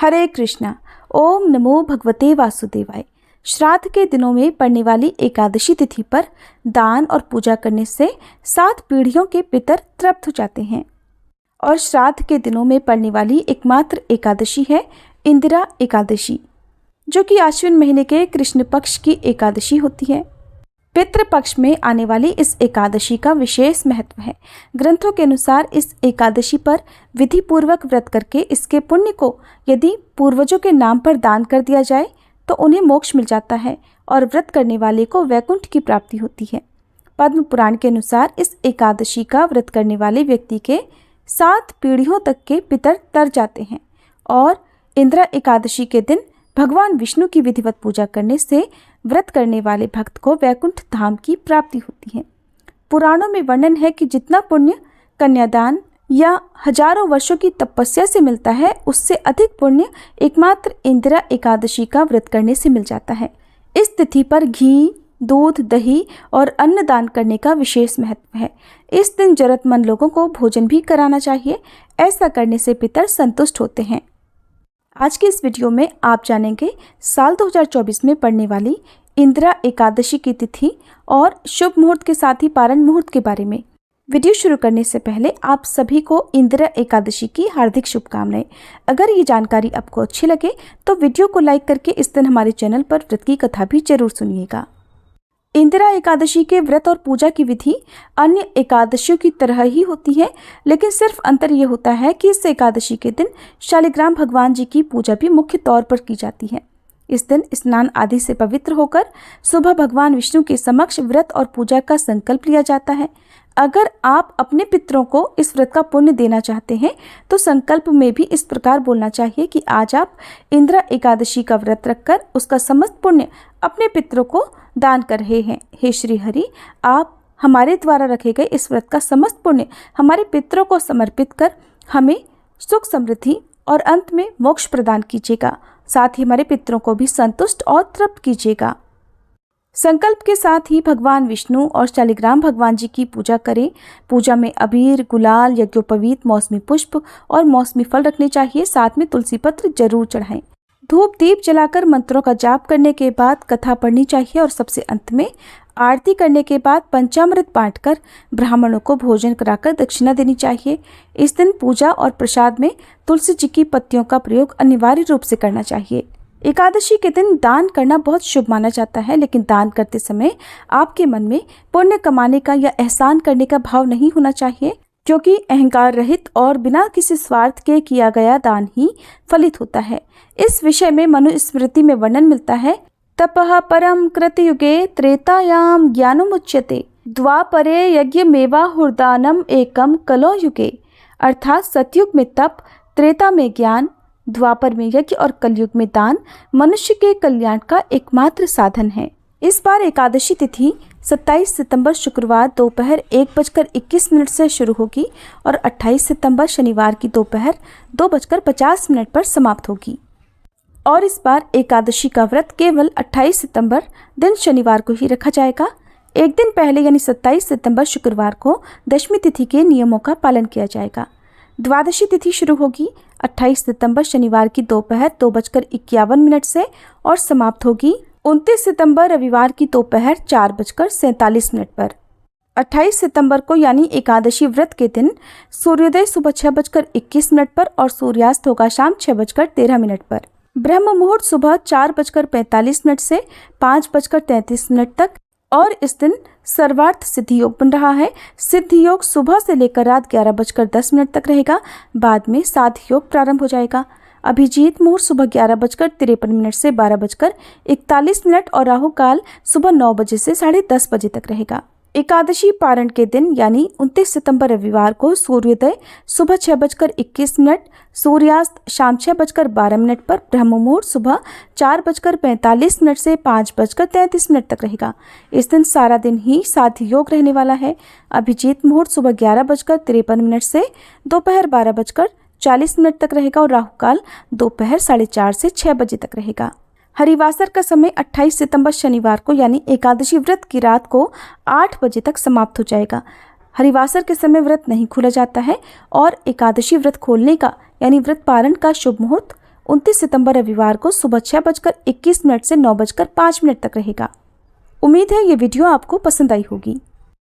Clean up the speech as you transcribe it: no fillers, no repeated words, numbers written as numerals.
हरे कृष्णा। ओम नमो भगवते वासुदेवाय। श्राद्ध के दिनों में पड़ने वाली एकादशी तिथि पर दान और पूजा करने से 7 पीढ़ियों के पितर तृप्त हो जाते हैं। और श्राद्ध के दिनों में पड़ने वाली एकमात्र एकादशी है इंदिरा एकादशी, जो कि आश्विन महीने के कृष्ण पक्ष की एकादशी होती है। पितृ पक्ष में आने वाली इस एकादशी का विशेष महत्व है। ग्रंथों के अनुसार इस एकादशी पर विधि पूर्वक व्रत करके इसके पुण्य को यदि पूर्वजों के नाम पर दान कर दिया जाए तो उन्हें मोक्ष मिल जाता है और व्रत करने वाले को वैकुंठ की प्राप्ति होती है। पद्म पुराण के अनुसार इस एकादशी का व्रत करने वाले व्यक्ति के 7 पीढ़ियों तक के पितर तर जाते हैं। और इंदिरा एकादशी के दिन भगवान विष्णु की विधिवत पूजा करने से व्रत करने वाले भक्त को वैकुंठ धाम की प्राप्ति होती है। पुराणों में वर्णन है कि जितना पुण्य कन्यादान या हजारों वर्षों की तपस्या से मिलता है, उससे अधिक पुण्य एकमात्र इंदिरा एकादशी का व्रत करने से मिल जाता है। इस तिथि पर घी, दूध, दही और अन्न दान करने का विशेष महत्व है। इस दिन जरूरतमंद लोगों को भोजन भी कराना चाहिए। ऐसा करने से पितर संतुष्ट होते हैं। आज के इस वीडियो में आप जानेंगे साल 2024 में पड़ने वाली इंदिरा एकादशी की तिथि और शुभ मुहूर्त के साथ ही पारण मुहूर्त के बारे में। वीडियो शुरू करने से पहले आप सभी को इंदिरा एकादशी की हार्दिक शुभकामनाएं। अगर ये जानकारी आपको अच्छी लगे तो वीडियो को लाइक करके इस दिन हमारे चैनल पर व्रत की कथा भी जरूर सुनिएगा। इंदिरा एकादशी के व्रत और पूजा की विधि अन्य एकादशियों की तरह ही होती है, लेकिन सिर्फ अंतर ये होता है कि इस एकादशी के दिन शालिग्राम भगवान जी की पूजा भी मुख्य तौर पर की जाती है। इस दिन स्नान आदि से पवित्र होकर सुबह भगवान विष्णु के समक्ष व्रत और पूजा का संकल्प लिया जाता है। अगर आप अपने पितरों को इस व्रत का पुण्य देना चाहते हैं तो संकल्प में भी इस प्रकार बोलना चाहिए कि आज आप इंदिरा एकादशी का व्रत रखकर उसका समस्त पुण्य अपने पितरों को दान कर रहे हैं। हे श्री हरि, आप हमारे द्वारा रखे गए इस व्रत का समस्त पुण्य हमारे पितरों को समर्पित कर हमें सुख समृद्धि और अंत में मोक्ष प्रदान कीजिएगा। साथ ही हमारे पितरों को भी संतुष्ट और तृप्त कीजिएगा। संकल्प के साथ ही भगवान विष्णु और शालिग्राम भगवान जी की पूजा करें। पूजा में अबीर, गुलाल, यज्ञोपवीत, मौसमी पुष्प और मौसमी फल रखने चाहिए। साथ में तुलसी पत्र जरूर चढ़ाएं। धूप दीप जलाकर मंत्रों का जाप करने के बाद कथा पढ़नी चाहिए और सबसे अंत में आरती करने के बाद पंचामृत बांटकर ब्राह्मणों को भोजन कराकर दक्षिणा देनी चाहिए। इस दिन पूजा और प्रसाद में तुलसी जी की पत्तियों का प्रयोग अनिवार्य रूप से करना चाहिए। एकादशी के दिन दान करना बहुत शुभ माना जाता है, लेकिन दान करते समय आपके मन में पुण्य कमाने का या एहसान करने का भाव नहीं होना चाहिए, क्योंकि अहंकार रहित और बिना किसी स्वार्थ के किया गया दान ही फलित होता है। इस विषय में मनुस्मृति में वर्णन मिलता है। तपः परम कृतयुगे त्रेतायाम ज्ञानमुच्यते, द्वापरे यज्ञमेवाहुर्दानम एकम कलो युगे। अर्थात सतयुग में तप, त्रेता में ज्ञान, द्वापर में यज्ञ और कलयुग में दान मनुष्य के कल्याण का एकमात्र साधन है। इस बार एकादशी तिथि 27 सितंबर शुक्रवार दोपहर 1:21 से शुरू होगी और 28 सितंबर शनिवार की दोपहर 2:50 पर समाप्त होगी। और इस बार एकादशी का व्रत केवल 28 सितंबर दिन शनिवार को ही रखा जाएगा। एक दिन पहले यानी 27 सितंबर शुक्रवार को दशमी तिथि के नियमों का पालन किया जाएगा। द्वादशी तिथि शुरू होगी 28 सितंबर शनिवार की दोपहर 2:51 से और समाप्त होगी 29 सितंबर रविवार की दोपहर 4:47 पर। 28 सितंबर को यानी एकादशी व्रत के दिन सूर्योदय सुबह 6:21 पर और सूर्यास्त होगा शाम 6:13 पर। ब्रह्म मुहूर्त सुबह 4:45 से 5:33 तक और इस दिन सर्वार्थ सिद्धि योग बन रहा है। सिद्धि योग सुबह से लेकर रात 11:10 तक रहेगा। बाद में साध्य योग प्रारंभ हो जाएगा। अभिजीत मुहूर्त सुबह 11:53 से 12:41 और राहु काल सुबह 9 बजे से 10:30 बजे तक रहेगा। एकादशी पारण के दिन यानी 29 सितंबर रविवार को सूर्योदय सुबह 6:21, सूर्यास्त शाम 6:12 पर, ब्रह्म मुहूर्त सुबह 4:45 से 5:33 तक रहेगा। इस दिन सारा दिन ही साध्य योग रहने वाला है। अभिजीत मुहूर्त सुबह 11:53 से दोपहर 12:40 तक रहेगा और राहु काल दोपहर 4:30 से 6 बजे तक रहेगा। हरिवासर का समय 28 सितंबर शनिवार को यानी एकादशी व्रत की रात को 8 बजे तक समाप्त हो जाएगा। हरिवासर के समय व्रत नहीं खोला जाता है और एकादशी व्रत खोलने का यानी व्रत पारण का शुभ मुहूर्त 29 सितंबर रविवार को सुबह 6:21 से 9:05 तक रहेगा। उम्मीद है ये वीडियो आपको पसंद आई होगी।